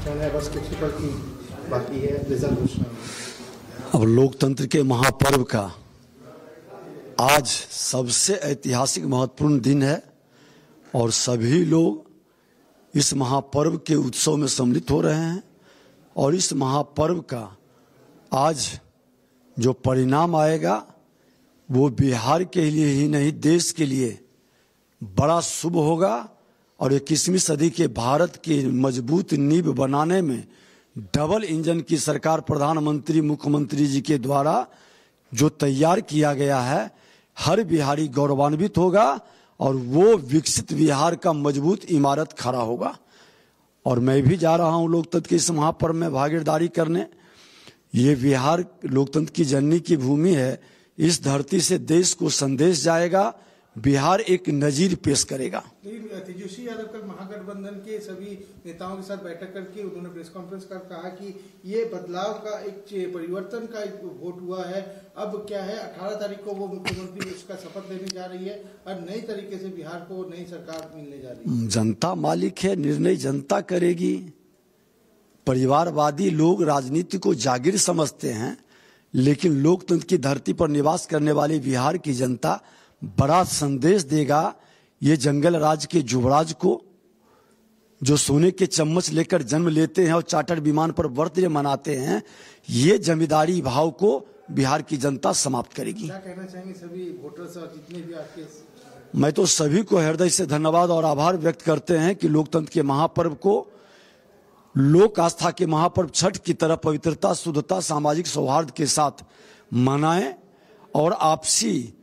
है बस कुछ ही की बाकी है रिजर्वेशन। अब लोकतंत्र के महापर्व का आज सबसे ऐतिहासिक महत्वपूर्ण दिन है और सभी लोग इस महापर्व के उत्सव में सम्मिलित हो रहे हैं और इस महापर्व का आज जो परिणाम आएगा वो बिहार के लिए ही नहीं देश के लिए बड़ा शुभ होगा और 21वीं सदी के भारत की मजबूत नींव बनाने में डबल इंजन की सरकार प्रधानमंत्री मुख्यमंत्री जी के द्वारा जो तैयार किया गया है, हर बिहारी गौरवान्वित होगा और वो विकसित बिहार का मजबूत इमारत खड़ा होगा। और मैं भी जा रहा हूं लोकतंत्र के इस महापर्व में भागीदारी करने। ये बिहार लोकतंत्र की जननी की भूमि है। इस धरती से देश को संदेश जाएगा, बिहार एक नजीर पेश करेगा। तेजस्वी यादव कल महागठबंधन के सभी नेताओं के साथ बैठक करके उन्होंने प्रेस कॉन्फ्रेंस कर कहा कि ये बदलाव का एक परिवर्तन का एक वोट हुआ है। अब क्या है, 18 तारीख को वो मुख्यमंत्री उसका शपथ लेने जा रही है और नई तरीके से बिहार को नई सरकार मिलने जा रही है। जनता मालिक है, निर्णय जनता करेगी। परिवारवादी लोग राजनीति को जागीर समझते हैं, लेकिन लोकतंत्र की धरती पर निवास करने वाली बिहार की जनता बड़ा संदेश देगा। ये जंगल राज के युवराज को जो सोने के चम्मच लेकर जन्म लेते हैं और चार्टर्ड विमान पर बर्थडे मनाते हैं, ये जमींदारी भाव को बिहार की जनता समाप्त करेगी। क्या कहना चाहेंगे सभी वोटर्स और जितने भी आपके? मैं तो सभी को हृदय से धन्यवाद और आभार व्यक्त करते हैं कि लोकतंत्र के महापर्व को लोक आस्था के महापर्व छठ की तरह पवित्रता, शुद्धता, सामाजिक सौहार्द के साथ मनाएं और आपसी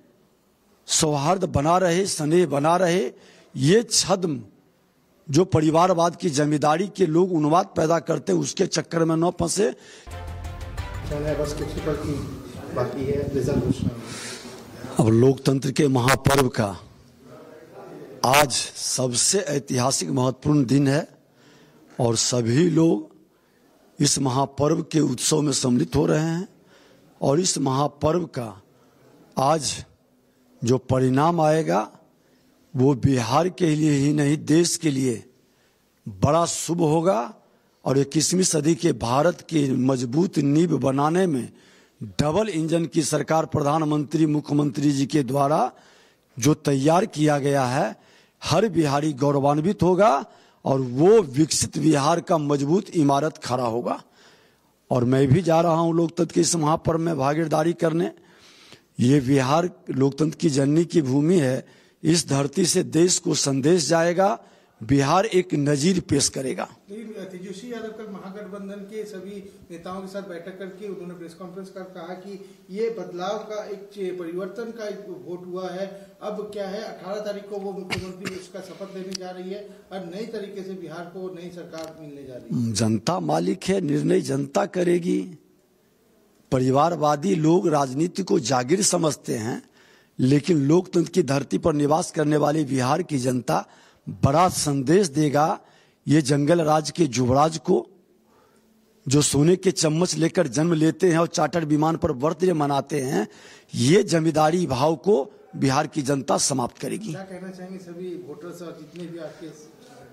सौहार्द बना रहे, स्नेह बना रहे। ये छद्म जो परिवारवाद की जमींदारी के लोग उन्माद पैदा करते हैं, उसके चक्कर में न फंसे। बस कुछ की बाकी है रिजर्वेशन। अब लोकतंत्र के महापर्व का आज सबसे ऐतिहासिक महत्वपूर्ण दिन है और सभी लोग इस महापर्व के उत्सव में सम्मिलित हो रहे हैं और इस महापर्व का आज जो परिणाम आएगा वो बिहार के लिए ही नहीं देश के लिए बड़ा शुभ होगा और 21वीं सदी के भारत की मजबूत नींव बनाने में डबल इंजन की सरकार प्रधानमंत्री मुख्यमंत्री जी के द्वारा जो तैयार किया गया है, हर बिहारी गौरवान्वित होगा और वो विकसित बिहार का मजबूत इमारत खड़ा होगा। और मैं भी जा रहा हूं लोकतंत्र के इस महापर्व में भागीदारी करने। ये बिहार लोकतंत्र की जननी की भूमि है। इस धरती से देश को संदेश जाएगा, बिहार एक नजीर पेश करेगा। तेजस्वी यादव कल महागठबंधन के सभी नेताओं के साथ बैठक करके उन्होंने प्रेस कॉन्फ्रेंस कर कहा कि ये बदलाव का एक परिवर्तन का एक वोट हुआ है। अब क्या है, 18 तारीख को वो मुख्यमंत्री उसका शपथ लेने जा रही है और नई तरीके से बिहार को नई सरकार मिलने जा रही है। जनता मालिक है, निर्णय जनता करेगी। परिवारवादी लोग राजनीति को जागीर समझते हैं, लेकिन लोकतंत्र की धरती पर निवास करने वाली बिहार की जनता बड़ा संदेश देगा। ये जंगल राज के युवराज को जो सोने के चम्मच लेकर जन्म लेते हैं और चार्टर्ड विमान पर बर्थडे मनाते हैं, ये जमींदारी भाव को बिहार की जनता समाप्त करेगी। क्या कहना चाहेंगे सभी वोटर्स और जितने भी आपके?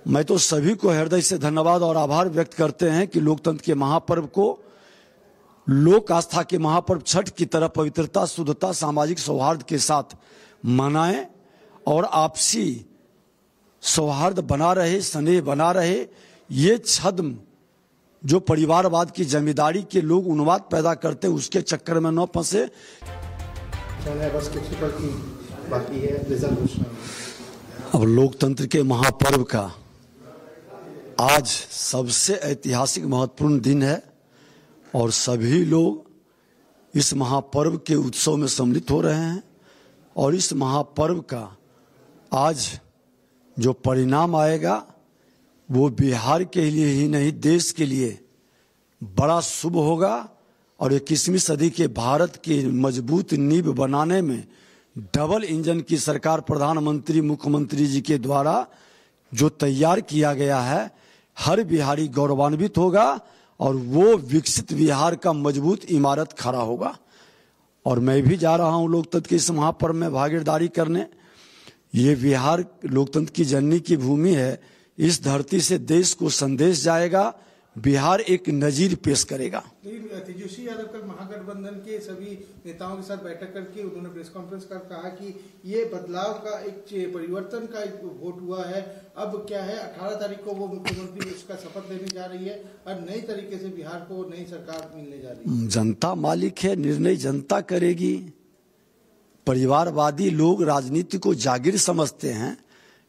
मैं तो सभी को हृदय से धन्यवाद और आभार व्यक्त करते हैं कि लोकतंत्र के महापर्व को लोक आस्था के महापर्व छठ की तरह पवित्रता, शुद्धता, सामाजिक सौहार्द के साथ मनाएं और आपसी सौहार्द बना रहे, स्नेह बना रहे। ये छद्म जो परिवारवाद की जमींदारी के लोग उन्माद पैदा करते हैं, उसके चक्कर में न फंसे। बस कुछ की बाकी है रिजर्वेशन। अब लोकतंत्र के महापर्व का आज सबसे ऐतिहासिक महत्वपूर्ण दिन है और सभी लोग इस महापर्व के उत्सव में सम्मिलित हो रहे हैं और इस महापर्व का आज जो परिणाम आएगा वो बिहार के लिए ही नहीं देश के लिए बड़ा शुभ होगा और 21वीं सदी के भारत की मजबूत नींव बनाने में डबल इंजन की सरकार प्रधानमंत्री मुख्यमंत्री जी के द्वारा जो तैयार किया गया है, हर बिहारी गौरवान्वित होगा और वो विकसित बिहार का मजबूत इमारत खड़ा होगा। और मैं भी जा रहा हूं लोकतंत्र के इस महापर्व में भागीदारी करने। ये बिहार लोकतंत्र की जननी की भूमि है। इस धरती से देश को संदेश जाएगा, बिहार एक नजीर पेश करेगा। लेकिन तेजस्वी यादव कल महागठबंधन के सभी नेताओं के साथ बैठक करके उन्होंने प्रेस कॉन्फ्रेंस कर कहा कि ये बदलाव का एक परिवर्तन का एक वोट हुआ है। अब क्या है 18 तारीख को वो मुख्यमंत्री उसका शपथ लेने जा रही है और नई तरीके से बिहार को नई सरकार मिलने जा रही है। जनता मालिक है, निर्णय जनता करेगी। परिवारवादी लोग राजनीति को जागीर समझते हैं,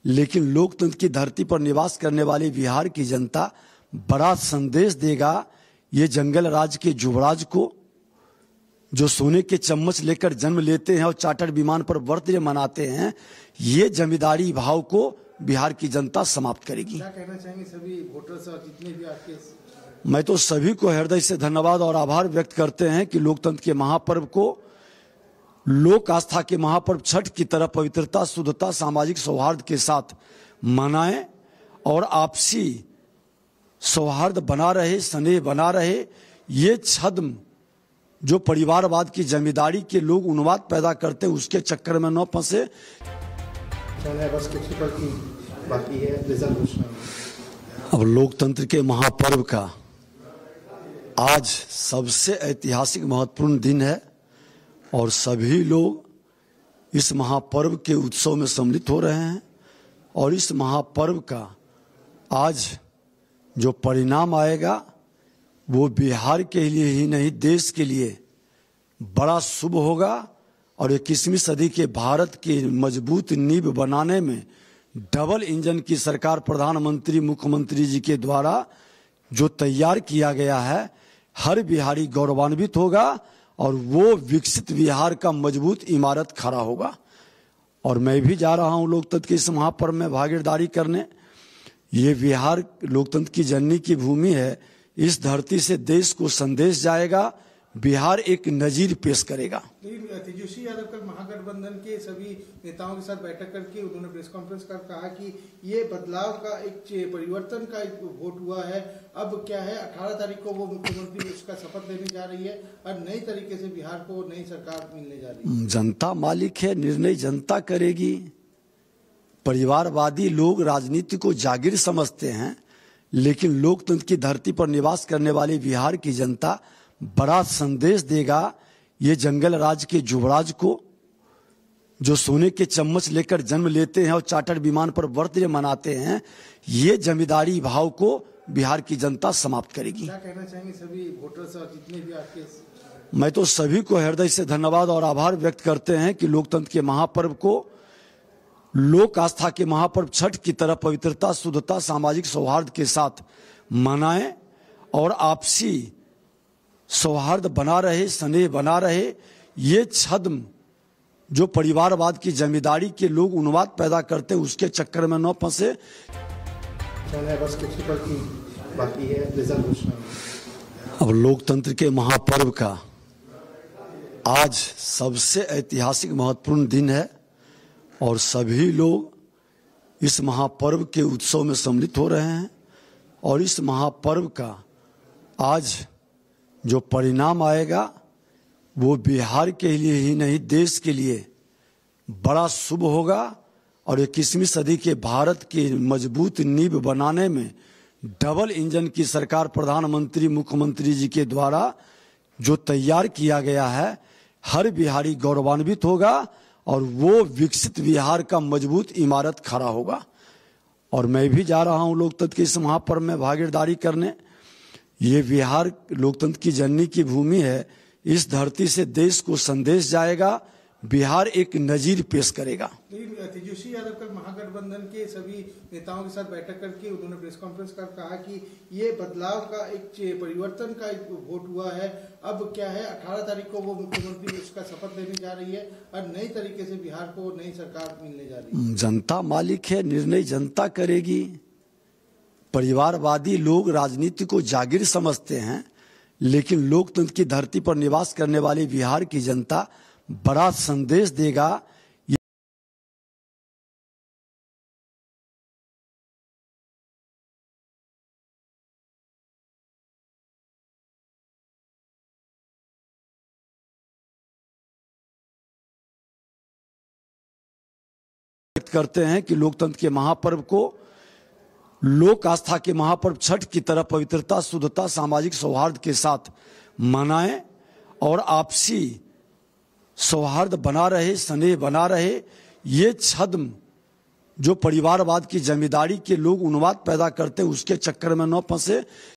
लेकिन लोकतंत्र की धरती पर निवास करने वाली बिहार की जनता बड़ा संदेश देगा ये जंगल राज के युवराज को, जो सोने के चम्मच लेकर जन्म लेते हैं और चार्टर्ड विमान पर बर्थडे मनाते हैं। ये जमींदारी भाव को बिहार की जनता समाप्त करेगी। क्या कहना चाहेंगे सभी वोटर्स और जितने भी आपके? मैं तो सभी को हृदय से धन्यवाद और आभार व्यक्त करते हैं कि लोकतंत्र के महापर्व को, लोक आस्था के महापर्व छठ की तरह पवित्रता, शुद्धता, सामाजिक सौहार्द के साथ मनाएं और आपसी सौहार्द बना रहे, स्नेह बना रहे। ये छद्म जो परिवारवाद की जमींदारी के लोग उन्माद पैदा करते हैं उसके चक्कर में न फंसे। बस कुछ पर की बाकी है रिजल्ट घोषणा। अब लोकतंत्र के महापर्व का आज सबसे ऐतिहासिक महत्वपूर्ण दिन है और सभी लोग इस महापर्व के उत्सव में सम्मिलित हो रहे हैं। और इस महापर्व का आज जो परिणाम आएगा वो बिहार के लिए ही नहीं देश के लिए बड़ा शुभ होगा और 21वीं सदी के भारत की मजबूत नींव बनाने में डबल इंजन की सरकार प्रधानमंत्री मुख्यमंत्री जी के द्वारा जो तैयार किया गया है, हर बिहारी गौरवान्वित होगा और वो विकसित बिहार का मजबूत इमारत खड़ा होगा। और मैं भी जा रहा हूं लोकतंत्र के इस महापर्व में भागीदारी करने। ये बिहार लोकतंत्र की जननी की भूमि है। इस धरती से देश को संदेश जाएगा, बिहार एक नजीर पेश करेगा। लेकिन तेजस्वी यादव कल महागठबंधन के सभी नेताओं के साथ बैठक करके उन्होंने प्रेस कॉन्फ्रेंस कर कहा कि ये बदलाव का एक परिवर्तन का एक वोट हुआ है। अब क्या है 18 तारीख को वो मुख्यमंत्री उसका शपथ लेने जा रही है और नई तरीके से बिहार को नई सरकार मिलने जा रही है। जनता मालिक है, निर्णय जनता करेगी। परिवारवादी लोग राजनीति को जागीर समझते हैं, लेकिन लोकतंत्र की धरती पर निवास करने वाली बिहार की जनता बड़ा संदेश देगा ये जंगल राज के युवराज को, जो सोने के चम्मच लेकर जन्म लेते हैं और चार्टर्ड विमान पर बर्थडे मनाते हैं। ये जमींदारी भाव को बिहार की जनता समाप्त करेगी। क्या कहना चाहेंगे सभी वोटर्स और जितने भी आपके? मैं तो सभी को हृदय से धन्यवाद और आभार व्यक्त करते हैं कि लोकतंत्र के महापर्व को, लोक आस्था के महापर्व छठ की तरह पवित्रता, शुद्धता, सामाजिक सौहार्द के साथ मनाएं और आपसी सौहार्द बना रहे, स्नेह बना रहे। ये छद्म जो परिवारवाद की जमींदारी के लोग उन्माद पैदा करते हैं उसके चक्कर में न फंसे। बस कुछ पर की बाकी है रिजल्ट घोषणा। अब लोकतंत्र के महापर्व का आज सबसे ऐतिहासिक महत्वपूर्ण दिन है और सभी लोग इस महापर्व के उत्सव में सम्मिलित हो रहे हैं। और इस महापर्व का आज जो परिणाम आएगा वो बिहार के लिए ही नहीं देश के लिए बड़ा शुभ होगा और 21वीं सदी के भारत की मजबूत नींव बनाने में डबल इंजन की सरकार प्रधानमंत्री मुख्यमंत्री जी के द्वारा जो तैयार किया गया है, हर बिहारी गौरवान्वित होगा और वो विकसित बिहार का मजबूत इमारत खड़ा होगा। और मैं भी जा रहा हूं लोकतंत्र के इस महापर्व में भागीदारी करने। ये बिहार लोकतंत्र की जननी की भूमि है। इस धरती से देश को संदेश जाएगा, बिहार एक नजीर पेश करेगा। लेकिन तेजस्वी यादव कल महागठबंधन के सभी नेताओं के साथ बैठक करके उन्होंने प्रेस कॉन्फ्रेंस कर कहा कि ये बदलाव का एक परिवर्तन का एक वोट हुआ है। अब क्या है 18 तारीख को वो मुख्यमंत्री उसका शपथ लेने जा रही है और नई तरीके से बिहार को नई सरकार मिलने जा रही है। जनता मालिक है, निर्णय जनता करेगी। परिवारवादी लोग राजनीति को जागीर समझते हैं, लेकिन लोकतंत्र की धरती पर निवास करने वाली बिहार की जनता बड़ा संदेश देगा। करते हैं कि लोकतंत्र के महापर्व को, लोक आस्था के महापर्व छठ की तरह पवित्रता, शुद्धता, सामाजिक सौहार्द के साथ मनाएं और आपसी सौहार्द बना रहे, स्नेह बना रहे। ये छद्म जो परिवारवाद की जिम्मेदारी के लोग उन्माद पैदा करते हैं उसके चक्कर में न फंसे।